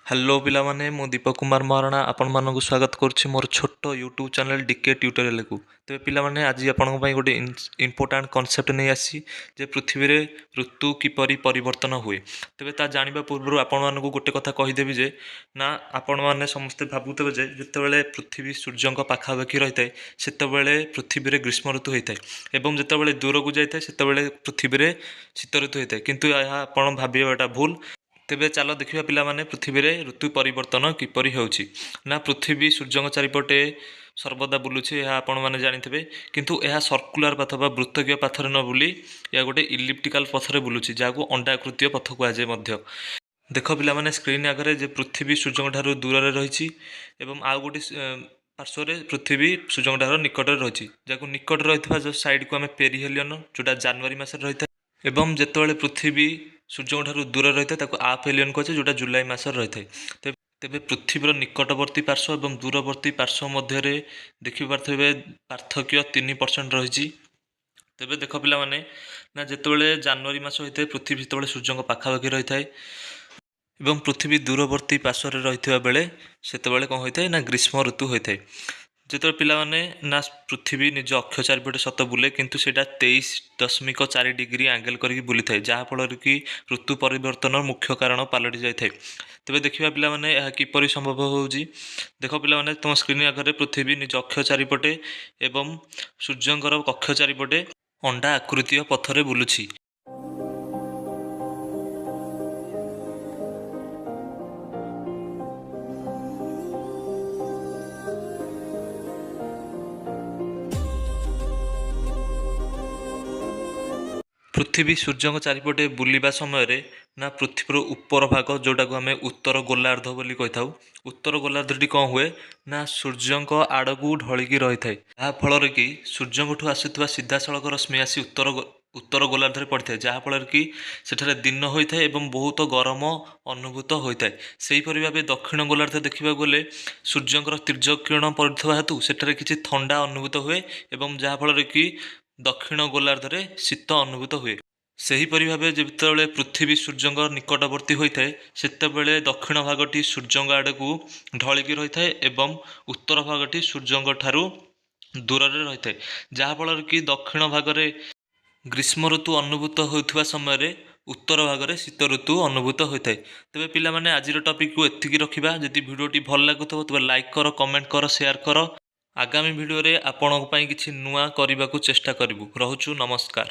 Hello ପିଲାମାନେ, ମୁଁ ଦୀପକ କୁମାର ମହାରଣା ଆପଣମାନଙ୍କୁ ସ୍ୱାଗତ କରୁଛି ମୋର ଛୋଟ ୟୁଟ୍ୟୁବ୍ ଚ୍ୟାନେଲ୍ ଡିକେ ଟ୍ୟୁଟୋରିଆଲକୁ। ତେବେ ପିଲାମାନେ, ଆଜି ଆପଣଙ୍କ ପାଇଁ ଗୋଟେ ଇମ୍ପୋର୍ଟାଣ୍ଟ କନସେପ୍ଟ ନେଇ ଆସିଛି ଯେ ପୃଥିବୀରେ ଋତୁ କିପରି ପରିବର୍ତ୍ତନ ହୁଏ। ତେବେ ତା ଜାଣିବା ପୂର୍ବରୁ ଆପଣମାନଙ୍କୁ ଗୋଟେ କଥା କହିଦେବି ଯେ ନା, ଆପଣମାନେ ସମସ୍ତେ ଭାବୁଥିବେ ଯେ ଯେତେବେଳେ ପୃଥିବୀ ସୂର୍ଯ୍ୟଙ୍କ ପାଖାପାଖି ରହିଥାଏ ସେତେବେଳେ ପୃଥିବୀରେ ଗ୍ରୀଷ୍ମ ଋତୁ ହୋଇଥାଏ ଏବଂ ଯେତେବେଳେ ଦୂରକୁ ଯାଇଥାଏ ସେତେବେଳେ ପୃଥିବୀରେ ଶୀତ ଋତୁ ହୋଇଥାଏ, କିନ୍ତୁ ଏହା ଆପଣ ଭାବିବାଟା ଭୁଲ। ତେବେ ଚାଲ ଦେଖିବା ପିଲାମାନେ, ପୃଥିବୀରେ ଋତୁ ପରିବର୍ତ୍ତନ କିପରି ହେଉଛି। ନା, ପୃଥିବୀ ସୂର୍ଯ୍ୟଙ୍କ ଚାରିପଟେ ସର୍ବଦା ବୁଲୁଛି, ଏହା ଆପଣମାନେ ଜାଣିଥିବେ, କିନ୍ତୁ ଏହା ସର୍କୁଲାର ପଥ ବା ବୃତ୍ତକୀୟ ପଥରେ ନ ବୁଲି ଏହା ଗୋଟେ ଇଲିପ୍ଟିକାଲ ପଥରେ ବୁଲୁଛି, ଯାହାକୁ ଅଣ୍ଡାକୃତୀୟ ପଥ କୁହାଯାଏ ମଧ୍ୟ। ଦେଖ ପିଲାମାନେ, ସ୍କ୍ରିନ୍ ଆଗରେ ଯେ ପୃଥିବୀ ସୂର୍ଯ୍ୟଙ୍କ ଠାରୁ ଦୂରରେ ରହିଛି ଏବଂ ଆଉ ଗୋଟେ ପାର୍ଶ୍ୱରେ ପୃଥିବୀ ସୂର୍ଯ୍ୟଙ୍କ ଠାରୁ ନିକଟରେ ରହିଛି, ଯାହାକୁ ନିକଟରେ ରହିଥିବା ଯେଉଁ ସାଇଡ଼କୁ ଆମେ ପେରିହେଲିୟନ, ଯେଉଁଟା ଜାନୁଆରୀ ମାସରେ ରହିଥାଏ, ଏବଂ ଯେତେବେଳେ ପୃଥିବୀ ସୂର୍ଯ୍ୟଙ୍କ ଠାରୁ ଦୂରରେ ରହିଥାଏ ତାକୁ ଆପେଲିୟନ କୁହାଯାଏ, ଯେଉଁଟା ଜୁଲାଇ ମାସରେ ରହିଥାଏ। ତେବେ ପୃଥିବୀର ନିକଟବର୍ତ୍ତୀ ପାର୍ଶ୍ୱ ଏବଂ ଦୂରବର୍ତ୍ତୀ ପାର୍ଶ୍ୱ ମଧ୍ୟରେ ଦେଖିପାରୁଥିବେ ପାର୍ଥକ୍ୟ 3% ରହିଛି। ତେବେ ଦେଖ ପିଲାମାନେ, ନା ଯେତେବେଳେ ଜାନୁଆରୀ ମାସ ହୋଇଥାଏ ପୃଥିବୀ ସେତେବେଳେ ସୂର୍ଯ୍ୟଙ୍କ ପାଖାପାଖି ରହିଥାଏ ଏବଂ ପୃଥିବୀ ଦୂରବର୍ତ୍ତୀ ପାର୍ଶ୍ୱରେ ରହିଥିବା ବେଳେ ସେତେବେଳେ କ'ଣ ହୋଇଥାଏ ନା ଗ୍ରୀଷ୍ମ ଋତୁ ହୋଇଥାଏ। ଯେତେବେଳେ ପିଲାମାନେ, ନା ପୃଥିବୀ ନିଜ ଅକ୍ଷ ଚାରିପଟେ ସତ ବୁଲେ, କିନ୍ତୁ ସେଇଟା 23.4 ଡିଗ୍ରୀ ଆଙ୍ଗେଲ କରିକି ବୁଲିଥାଏ, ଯାହାଫଳରେ କି ଋତୁ ପରିବର୍ତ୍ତନର ମୁଖ୍ୟ କାରଣ ପାଲଟି ଯାଇଥାଏ। ତେବେ ଦେଖିବା ପିଲାମାନେ, ଏହା କିପରି ସମ୍ଭବ ହେଉଛି। ଦେଖ ପିଲାମାନେ, ତୁମ ସ୍କ୍ରିନ୍ ଆଗରେ ପୃଥିବୀ ନିଜ ଅକ୍ଷ ଚାରିପଟେ ଏବଂ ସୂର୍ଯ୍ୟଙ୍କର କକ୍ଷ ଚାରିପଟେ ଅଣ୍ଡା ଆକୃତିୟ ପଥରେ ବୁଲୁଛି। ପୃଥିବୀ ସୂର୍ଯ୍ୟଙ୍କ ଚାରିପଟେ ବୁଲିବା ସମୟରେ ନା ପୃଥିବୀର ଉପର ଭାଗ, ଯେଉଁଟାକୁ ଆମେ ଉତ୍ତର ଗୋଲାର୍ଦ୍ଧ ବୋଲି କହିଥାଉ, ଉତ୍ତର ଗୋଲାର୍ଦ୍ଧଟି କ'ଣ ହୁଏ ନା ସୂର୍ଯ୍ୟଙ୍କ ଆଡ଼କୁ ଢଳିକି ରହିଥାଏ, ଯାହାଫଳରେ କି ସୂର୍ଯ୍ୟଙ୍କଠୁ ଆସୁଥିବା ସିଧାସଳଖ ରଶ୍ମି ଆସି ଉତ୍ତର ଗୋଲାର୍ଦ୍ଧରେ ପଡ଼ିଥାଏ, ଯାହାଫଳରେ କି ସେଠାରେ ଦିନ ହୋଇଥାଏ ଏବଂ ବହୁତ ଗରମ ଅନୁଭୂତ ହୋଇଥାଏ। ସେହିପରି ଭାବେ ଦକ୍ଷିଣ ଗୋଲାର୍ଦ୍ଧ ଦେଖିବାକୁ ଗଲେ ସୂର୍ଯ୍ୟଙ୍କର ତୀର୍ଯ୍ୟକ କିରଣ ପଡ଼ୁଥିବା ହେତୁ ସେଠାରେ କିଛି ଥଣ୍ଡା ଅନୁଭୂତ ହୁଏ ଏବଂ ଯାହାଫଳରେ କି ଦକ୍ଷିଣ ଗୋଲାର୍ଦ୍ଧରେ ଶୀତ ଅନୁଭୂତ ହୁଏ। ସେହିପରି ଭାବେ ଯେତେବେଳେ ପୃଥିବୀ ସୂର୍ଯ୍ୟଙ୍କ ନିକଟବର୍ତ୍ତୀ ହୋଇଥାଏ ସେତେବେଳେ ଦକ୍ଷିଣ ଭାଗଟି ସୂର୍ଯ୍ୟଙ୍କ ଆଡ଼କୁ ଢଳିକି ରହିଥାଏ ଏବଂ ଉତ୍ତର ଭାଗଟି ସୂର୍ଯ୍ୟଙ୍କ ଠାରୁ ଦୂରରେ ରହିଥାଏ, ଯାହାଫଳରେ କି ଦକ୍ଷିଣ ଭାଗରେ ଗ୍ରୀଷ୍ମ ଋତୁ ଅନୁଭୂତ ହେଉଥିବା ସମୟରେ ଉତ୍ତର ଭାଗରେ ଶୀତ ଋତୁ ଅନୁଭୂତ ହୋଇଥାଏ। ତେବେ ପିଲାମାନେ, ଆଜିର ଟପିକକୁ ଏତିକି ରଖିବା। ଯଦି ଭିଡ଼ିଓଟି ଭଲ ଲାଗୁଥିବ ତେବେ ଲାଇକ୍ କର, କମେଣ୍ଟ କର, ସେୟାର କର। ଆଗାମୀ ଭିଡ଼ିଓରେ ଆପଣଙ୍କ ପାଇଁ କିଛି ନୂଆ କରିବାକୁ ଚେଷ୍ଟା କରିବୁ। ରହୁଛୁ, ନମସ୍କାର।